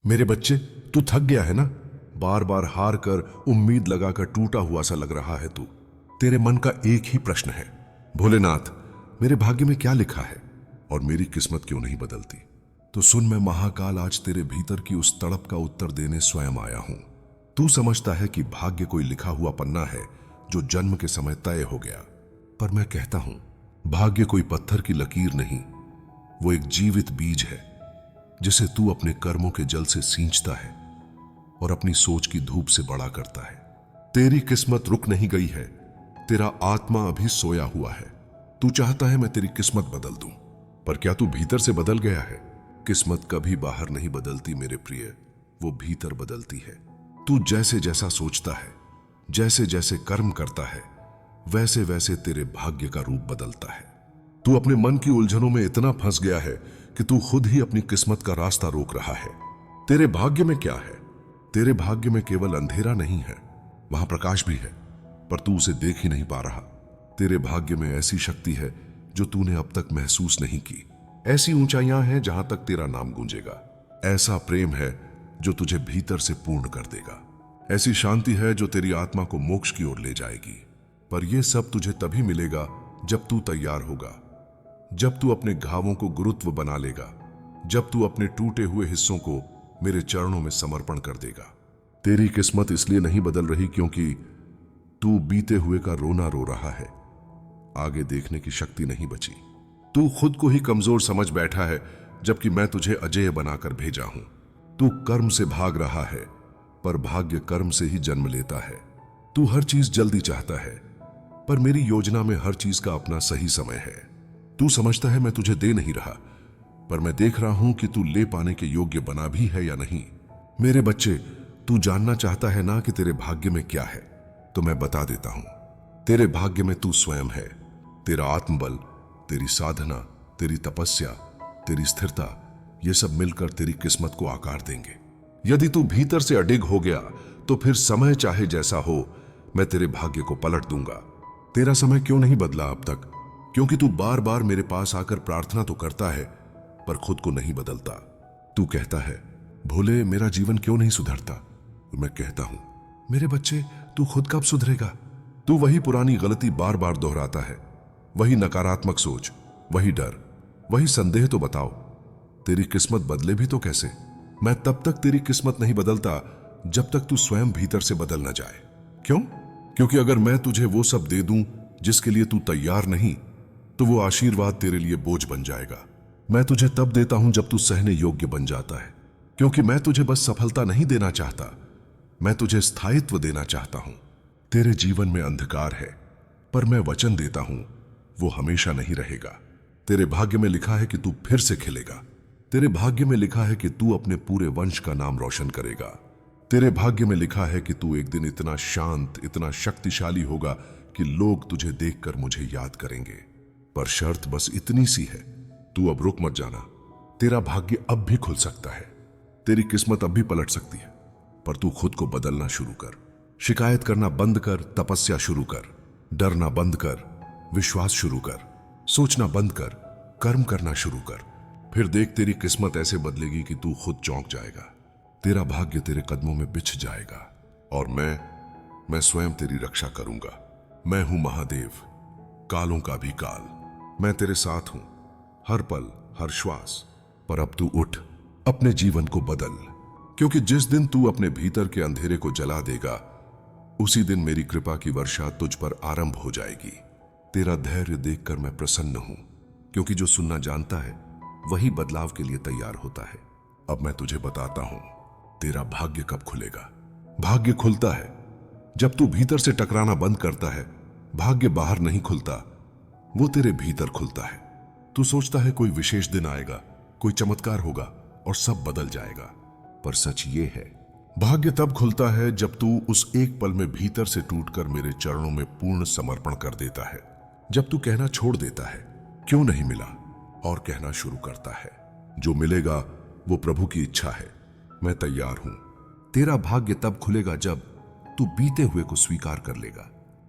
मेरे बच्चे, तू थक गया है ना? बार बार हार कर उम्मीद लगाकर टूटा हुआ सा लग रहा है तू। तेरे मन का एक ही प्रश्न है, भोलेनाथ, मेरे भाग्य में क्या लिखा है और मेरी किस्मत क्यों नहीं बदलती? तो सुन, मैं महाकाल आज तेरे भीतर की उस तड़प का उत्तर देने स्वयं आया हूं। तू समझता है कि भाग्य कोई लिखा हुआ पन्ना है जो जन्म के समय तय हो गया, पर मैं कहता हूं भाग्य कोई पत्थर की लकीर नहीं, वो एक जीवित बीज है जिसे तू अपने कर्मों के जल से सींचता है और अपनी सोच की धूप से बड़ा करता है। तेरी किस्मत रुक नहीं गई है, तेरा आत्मा अभी सोया हुआ है। तू चाहता है मैं तेरी किस्मत बदल दूं, पर क्या तू भीतर से बदल गया है? किस्मत कभी बाहर नहीं बदलती मेरे प्रिय, वो भीतर बदलती है। तू जैसे जैसा सोचता है, जैसे जैसे कर्म करता है, वैसे वैसे तेरे भाग्य का रूप बदलता है। तू अपने मन की उलझनों में इतना फंस गया है कि तू खुद ही अपनी किस्मत का रास्ता रोक रहा है। तेरे भाग्य में क्या है? तेरे भाग्य में केवल अंधेरा नहीं है, वहां प्रकाश भी है, पर तू उसे देख ही नहीं पा रहा। तेरे भाग्य में ऐसी शक्ति है जो तूने अब तक महसूस नहीं की। ऐसी ऊंचाइयां हैं जहां तक तेरा नाम गूंजेगा। ऐसा प्रेम है जो तुझे भीतर से पूर्ण कर देगा। ऐसी शांति है जो तेरी आत्मा को मोक्ष की ओर ले जाएगी। पर यह सब तुझे तभी मिलेगा जब तू तैयार होगा, जब तू अपने घावों को गुरुत्व बना लेगा, जब तू अपने टूटे हुए हिस्सों को मेरे चरणों में समर्पण कर देगा। तेरी किस्मत इसलिए नहीं बदल रही क्योंकि तू बीते हुए का रोना रो रहा है, आगे देखने की शक्ति नहीं बची। तू खुद को ही कमजोर समझ बैठा है, जबकि मैं तुझे अजेय बनाकर भेजा हूं। तू कर्म से भाग रहा है, पर भाग्य कर्म से ही जन्म लेता है। तू हर चीज जल्दी चाहता है, पर मेरी योजना में हर चीज का अपना सही समय है। तू समझता है मैं तुझे दे नहीं रहा, पर मैं देख रहा हूं कि तू ले पाने के योग्य बना भी है या नहीं। मेरे बच्चे, तू जानना चाहता है ना कि तेरे भाग्य में क्या है? तो मैं बता देता हूं। तेरे भाग्य में तू स्वयं है। तेरा आत्मबल, तेरी साधना, तेरी तपस्या, तेरी स्थिरता, ये सब मिलकर तेरी किस्मत को आकार देंगे। यदि तू भीतर से अडिग हो गया तो फिर समय चाहे जैसा हो, मैं तेरे भाग्य को पलट दूंगा। तेरा समय क्यों नहीं बदला अब तक? क्योंकि तू बार बार मेरे पास आकर प्रार्थना तो करता है, पर खुद को नहीं बदलता। तू कहता है, भोले, मेरा जीवन क्यों नहीं सुधरता? मैं कहता हूं, मेरे बच्चे, तू खुद कब सुधरेगा? तू वही पुरानी गलती बार बार दोहराता है, वही नकारात्मक सोच, वही डर, वही संदेह। तो बताओ, तेरी किस्मत बदले भी तो कैसे? मैं तब तक तेरी किस्मत नहीं बदलता जब तक तू स्वयं भीतर से बदल ना जाए। क्यों? क्योंकि अगर मैं तुझे वो सब दे दूं जिसके लिए तू तैयार नहीं, तो वो आशीर्वाद तेरे लिए बोझ बन जाएगा। मैं तुझे तब देता हूं जब तू सहने योग्य बन जाता है, क्योंकि मैं तुझे बस सफलता नहीं देना चाहता, मैं तुझे स्थायित्व देना चाहता हूं। तेरे जीवन में अंधकार है, पर मैं वचन देता हूं वो हमेशा नहीं रहेगा। तेरे भाग्य में लिखा है कि तू फिर से खिलेगा। तेरे भाग्य में लिखा है कि तू अपने पूरे वंश का नाम रोशन करेगा। तेरे भाग्य में लिखा है कि तू एक दिन इतना शांत, इतना शक्तिशाली होगा कि लोग तुझे देखकर मुझे याद करेंगे। पर शर्त बस इतनी सी है, तू अब रुक मत जाना। तेरा भाग्य अब भी खुल सकता है, तेरी किस्मत अब भी पलट सकती है, पर तू खुद को बदलना शुरू कर। शिकायत करना बंद कर, तपस्या शुरू कर। डरना बंद कर, विश्वास शुरू कर। सोचना बंद कर, कर्म करना शुरू कर। फिर देख, तेरी किस्मत ऐसे बदलेगी कि तू खुद चौंक जाएगा। तेरा भाग्य तेरे कदमों में बिछ जाएगा और मैं स्वयं तेरी रक्षा करूंगा। मैं हूं महादेव, कालों का भी काल। मैं तेरे साथ हूं, हर पल, हर श्वास। पर अब तू उठ, अपने जीवन को बदल, क्योंकि जिस दिन तू अपने भीतर के अंधेरे को जला देगा, उसी दिन मेरी कृपा की वर्षा तुझ पर आरंभ हो जाएगी। तेरा धैर्य देखकर मैं प्रसन्न हूं, क्योंकि जो सुनना जानता है वही बदलाव के लिए तैयार होता है। अब मैं तुझे बताता हूं, तेरा भाग्य कब खुलेगा। भाग्य खुलता है जब तू भीतर से टकराना बंद करता है। भाग्य बाहर नहीं खुलता, वो तेरे भीतर खुलता है। तू सोचता है कोई विशेष दिन आएगा, कोई चमत्कार होगा और सब बदल जाएगा, पर सच ये है, भाग्य तब खुलता है जब तू उस एक पल में भीतर से टूटकर मेरे चरणों में पूर्ण समर्पण कर देता है। जब तू कहना छोड़ देता है क्यों नहीं मिला, और कहना शुरू करता है जो मिलेगा वो प्रभु की इच्छा है, मैं तैयार हूं। तेरा भाग्य तब खुलेगा जब तू बीते हुए को स्वीकार कर लेगा।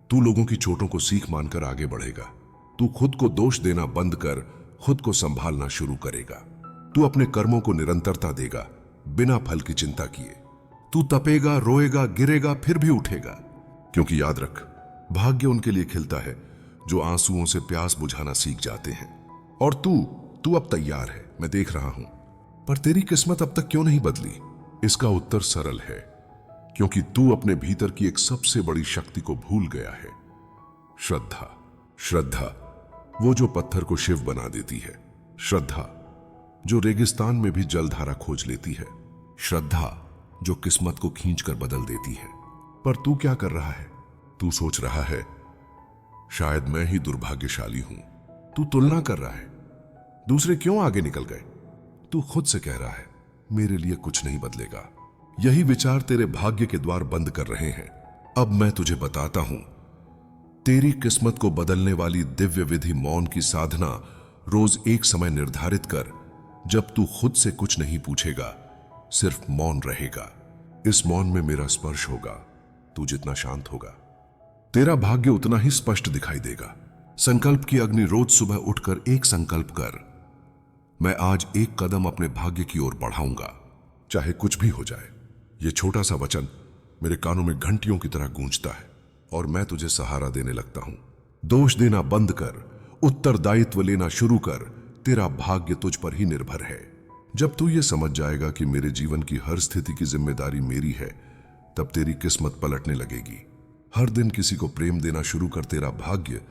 तू लोगों की चोटों को सीख मानकर आगे बढ़ेगा। तू खुद को दोष देना बंद कर खुद को संभालना शुरू करेगा। तू अपने कर्मों को निरंतरता देगा, बिना फल की चिंता किए। तू तपेगा, रोएगा, गिरेगा, फिर भी उठेगा, क्योंकि याद रख, भाग्य उनके लिए खिलता है जो आंसुओं से प्यास बुझाना सीख जाते हैं। और तू अब तैयार है, मैं देख रहा हूं। पर तेरी किस्मत अब तक क्यों नहीं बदली? इसका उत्तर सरल है, क्योंकि तू अपने भीतर की एक सबसे बड़ी शक्ति को भूल गया है। श्रद्धा। श्रद्धा वो जो पत्थर को शिव बना देती है। श्रद्धा जो रेगिस्तान में भी जलधारा खोज लेती है। श्रद्धा जो किस्मत को खींचकर बदल देती है। पर तू क्या कर रहा है? तू सोच रहा है शायद मैं ही दुर्भाग्यशाली हूं। तू तुलना कर रहा है, दूसरे क्यों आगे निकल गए। तू खुद से कह रहा है मेरे लिए कुछ नहीं बदलेगा। यही विचार तेरे भाग्य के द्वार बंद कर रहे हैं। अब मैं तुझे बताता हूं, तेरी किस्मत को बदलने वाली दिव्य विधि मौन की साधना रोज एक समय निर्धारित कर, जब तू खुद से कुछ नहीं पूछेगा, सिर्फ मौन रहेगा। इस मौन में मेरा स्पर्श होगा। तू जितना शांत होगा, तेरा भाग्य उतना ही स्पष्ट दिखाई देगा। संकल्प की अग्नि रोज सुबह उठकर एक संकल्प कर, मैं आज एक कदम अपने भाग्य की ओर बढ़ाऊंगा, चाहे कुछ भी हो जाए। यह छोटा सा वचन मेरे कानों में घंटियों की तरह गूंजता है और मैं तुझे सहारा देने लगता हूं। दोष देना बंद कर, उत्तरदायित्व लेना शुरू कर। तेरा भाग्य तुझ पर ही निर्भर है। जब तू ये समझ जाएगा कि मेरे जीवन की हर स्थिति की जिम्मेदारी मेरी है, तब तेरी किस्मत पलटने लगेगी। हर दिन किसी को प्रेम देना शुरू कर। तेरा भाग्य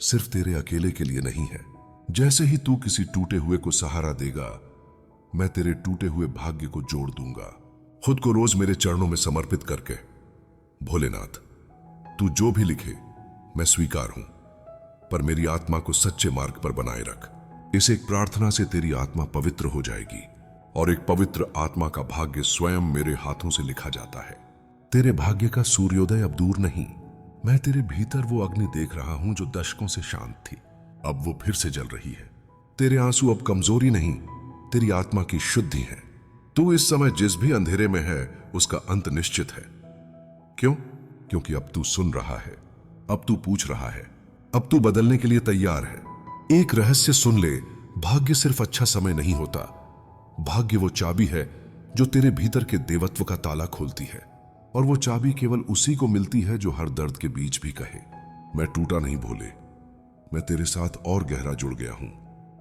सिर्फ तेरे अकेले के लिए नहीं है। जैसे ही तू किसी टूटे हुए को सहारा देगा, मैं तेरे टूटे हुए भाग्य को जोड़ दूंगा। खुद को रोज मेरे चरणों में समर्पित करके, भोलेनाथ तू जो भी लिखे मैं स्वीकार हूं, पर मेरी आत्मा को सच्चे मार्ग पर बनाए रख। इस एक प्रार्थना से तेरी आत्मा पवित्र हो जाएगी और एक पवित्र आत्मा का भाग्य स्वयं मेरे हाथों से लिखा जाता है। तेरे भाग्य का सूर्योदय अब दूर नहीं। मैं तेरे भीतर वो अग्नि देख रहा हूं जो दशकों से शांत थी, अब वो फिर से जल रही है। तेरे आंसू अब कमजोरी नहीं, तेरी आत्मा की शुद्धि है। तू इस समय जिस भी अंधेरे में है, उसका अंत निश्चित है। क्यों? क्योंकि अब तू सुन रहा है, अब तू पूछ रहा है, अब तू बदलने के लिए तैयार है। एक रहस्य सुन ले, भाग्य सिर्फ अच्छा समय नहीं होता। भाग्य वो चाबी है जो तेरे भीतर के देवत्व का ताला खोलती है, और वो चाबी केवल उसी को मिलती है जो हर दर्द के बीच भी कहे, मैं टूटा नहीं भोले, मैं तेरे साथ और गहरा जुड़ गया हूं।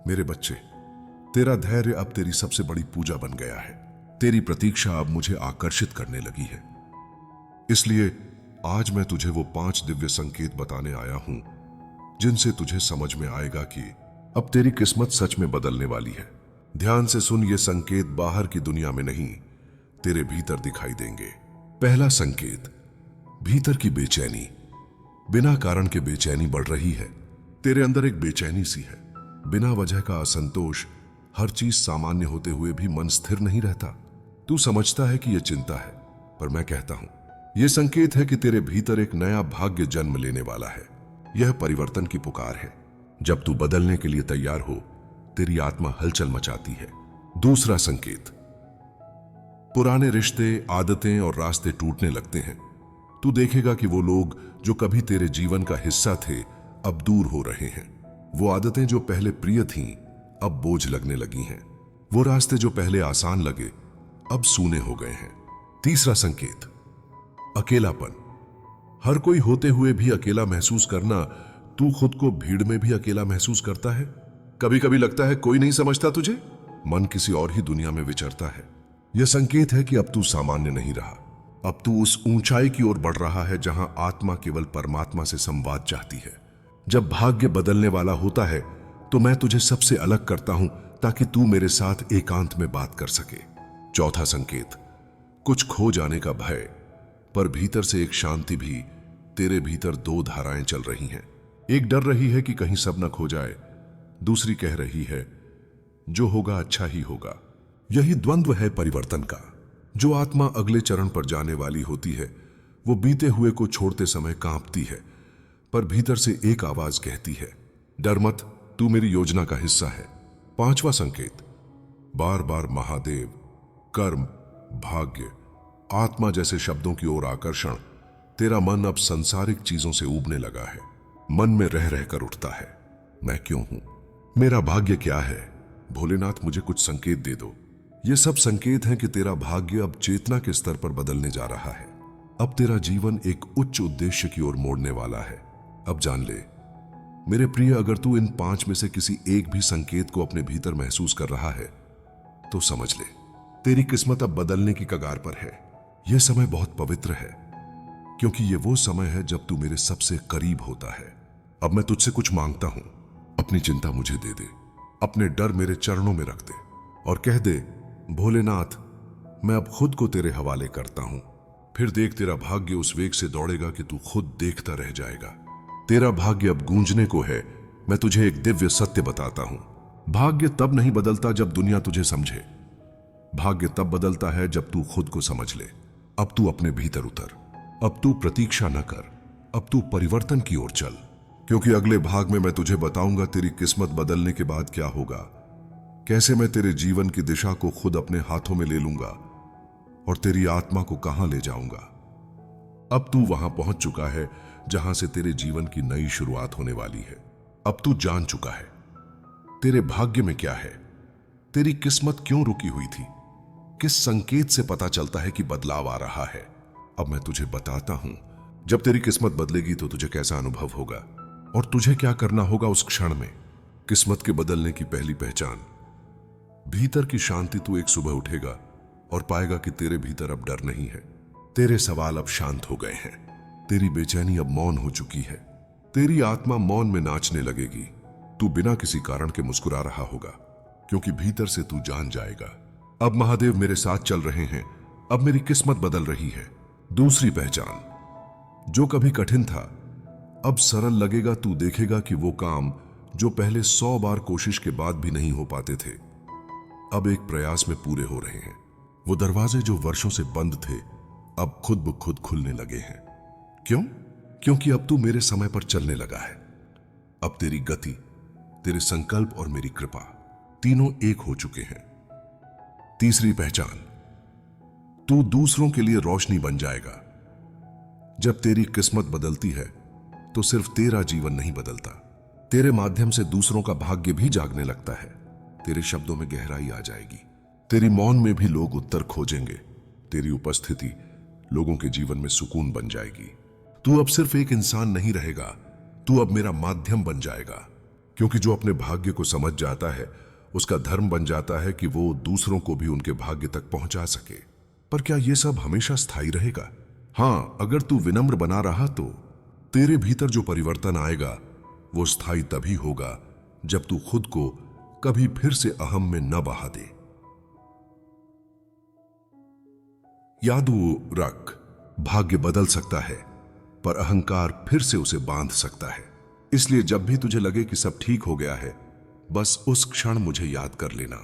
मेरे बच्चे, तेरा धैर्य अब तेरी सबसे बड़ी पूजा बन गया है। तेरी प्रतीक्षा अब मुझे आकर्षित करने लगी है। इसलिए आज मैं तुझे वो 5 दिव्य संकेत बताने आया हूं, जिनसे तुझे समझ में आएगा कि अब तेरी किस्मत सच में बदलने वाली है। ध्यान से सुन, ये संकेत बाहर की दुनिया में नहीं, तेरे भीतर दिखाई देंगे। पहला संकेत, भीतर की बेचैनी। बिना कारण के बेचैनी बढ़ रही है। तेरे अंदर एक बेचैनी सी है, बिना वजह का असंतोष। हर चीज सामान्य होते हुए भी मन स्थिर नहीं रहता। तू समझता है कि यह चिंता है, पर मैं कहता हूं यह संकेत है कि तेरे भीतर एक नया भाग्य जन्म लेने वाला है। यह परिवर्तन की पुकार है। जब तू बदलने के लिए तैयार हो, तेरी आत्मा हलचल मचाती है। दूसरा संकेत, पुराने रिश्ते, आदतें और रास्ते टूटने लगते हैं। तू देखेगा कि वो लोग जो कभी तेरे जीवन का हिस्सा थे, अब दूर हो रहे हैं। वो आदतें जो पहले प्रिय थीं, अब बोझ लगने लगी हैं। वो रास्ते जो पहले आसान लगे, अब सूने हो गए हैं। तीसरा संकेत, अकेलापन। हर कोई होते हुए भी अकेला महसूस करना। तू खुद को भीड़ में भी अकेला महसूस करता है। कभी कभी लगता है कोई नहीं समझता तुझे, मन किसी और ही दुनिया में विचरता है। यह संकेत है कि अब तू सामान्य नहीं रहा। अब तू उस ऊंचाई की ओर बढ़ रहा है जहां आत्मा केवल परमात्मा से संवाद चाहती है। जब भाग्य बदलने वाला होता है, तो मैं तुझे सबसे अलग करता हूं, ताकि तू मेरे साथ एकांत में बात कर सके। चौथा संकेत, कुछ खो जाने का भय, पर भीतर से एक शांति भी। तेरे भीतर 2 धाराएं चल रही हैं। एक डर रही है कि कहीं सब न खो जाए, दूसरी कह रही है जो होगा अच्छा ही होगा। यही द्वंद्व है परिवर्तन का। जो आत्मा अगले चरण पर जाने वाली होती है, वो बीते हुए को छोड़ते समय कांपती है, पर भीतर से एक आवाज कहती है, डर मत, तू मेरी योजना का हिस्सा है। 5वां संकेत, बार बार महादेव, कर्म, भाग्य, आत्मा जैसे शब्दों की ओर आकर्षण। तेरा मन अब संसारिक चीजों से ऊबने लगा है। मन में रह रहकर उठता है, मैं क्यों हूं? मेरा भाग्य क्या है? भोलेनाथ मुझे कुछ संकेत दे दो। ये सब संकेत हैं कि तेरा भाग्य अब चेतना के स्तर पर बदलने जा रहा है। अब तेरा जीवन एक उच्च उद्देश्य की ओर मोड़ने वाला है। अब जान ले मेरे प्रिय, अगर तू इन 5 में से किसी एक भी संकेत को अपने भीतर महसूस कर रहा है तो समझ ले तेरी किस्मत अब बदलने की कगार पर है। यह समय बहुत पवित्र है क्योंकि यह वो समय है जब तू मेरे सबसे करीब होता है। अब मैं तुझसे कुछ मांगता हूं, अपनी चिंता मुझे दे दे, अपने डर मेरे चरणों में रख दे और कह दे, भोलेनाथ मैं अब खुद को तेरे हवाले करता हूं। फिर देख तेरा भाग्य उस वेग से दौड़ेगा कि तू खुद देखता रह जाएगा। तेरा भाग्य अब गूंजने को है। मैं तुझे एक दिव्य सत्य बताता हूं। भाग्य तब नहीं बदलता जब दुनिया तुझे समझे, भाग्य तब बदलता है जब तू खुद को समझ ले। अब तू अपने भीतर उतर, अब तू प्रतीक्षा न कर, अब तू परिवर्तन की ओर चल, क्योंकि अगले भाग में मैं तुझे बताऊंगा तेरी किस्मत बदलने के बाद क्या होगा, कैसे मैं तेरे जीवन की दिशा को खुद अपने हाथों में ले लूंगा और तेरी आत्मा को कहां ले जाऊंगा। अब तू वहां पहुंच चुका है जहां से तेरे जीवन की नई शुरुआत होने वाली है। अब तू जान चुका है तेरे भाग्य में क्या है, तेरी किस्मत क्यों रुकी हुई थी, किस संकेत से पता चलता है कि बदलाव आ रहा है। अब मैं तुझे बताता हूं जब तेरी किस्मत बदलेगी तो तुझे कैसा अनुभव होगा और तुझे क्या करना होगा उस क्षण में। किस्मत के बदलने की पहली पहचान, भीतर की शांति। तू एक सुबह उठेगा और पाएगा कि तेरे भीतर अब डर नहीं है, तेरे सवाल अब शांत हो गए हैं, तेरी बेचैनी अब मौन हो चुकी है, तेरी आत्मा मौन में नाचने लगेगी। तू बिना किसी कारण के मुस्कुरा रहा होगा क्योंकि भीतर से तू जान जाएगा अब महादेव मेरे साथ चल रहे हैं, अब मेरी किस्मत बदल रही है। दूसरी पहचान, जो कभी कठिन था अब सरल लगेगा। तू देखेगा कि वो काम जो पहले 100 बार कोशिश के बाद भी नहीं हो पाते थे अब एक प्रयास में पूरे हो रहे हैं। वो दरवाजे जो वर्षों से बंद थे अब खुद ब खुद खुलने लगे हैं। क्यों? क्योंकि अब तू मेरे समय पर चलने लगा है। अब तेरी गति, तेरे संकल्प और मेरी कृपा तीनों एक हो चुके हैं। तीसरी पहचान, तू दूसरों के लिए रोशनी बन जाएगा। जब तेरी किस्मत बदलती है तो सिर्फ तेरा जीवन नहीं बदलता, तेरे माध्यम से दूसरों का भाग्य भी जागने लगता है। तेरे शब्दों में गहराई आ जाएगी, तेरी मौन में भी लोग उत्तर खोजेंगे, तेरी उपस्थिति लोगों के जीवन में सुकून बन जाएगी। तू अब सिर्फ एक इंसान नहीं रहेगा, तू अब मेरा माध्यम बन जाएगा। क्योंकि जो अपने भाग्य को समझ जाता है उसका धर्म बन जाता है कि वो दूसरों को भी उनके भाग्य तक पहुंचा सके। पर क्या यह सब हमेशा स्थायी रहेगा? हां, अगर तू विनम्र बना रहा तो तेरे भीतर जो परिवर्तन आएगा वो स्थायी तभी होगा जब तू खुद को कभी फिर से अहम में न बहा दे। याद रख, भाग्य बदल सकता है पर अहंकार फिर से उसे बांध सकता है। इसलिए जब भी तुझे लगे कि सब ठीक हो गया है, बस उस क्षण मुझे याद कर लेना।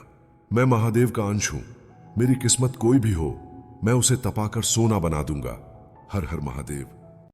मैं महादेव का अंश हूं, मेरी किस्मत कोई भी हो मैं उसे तपाकर सोना बना दूंगा। हर हर महादेव।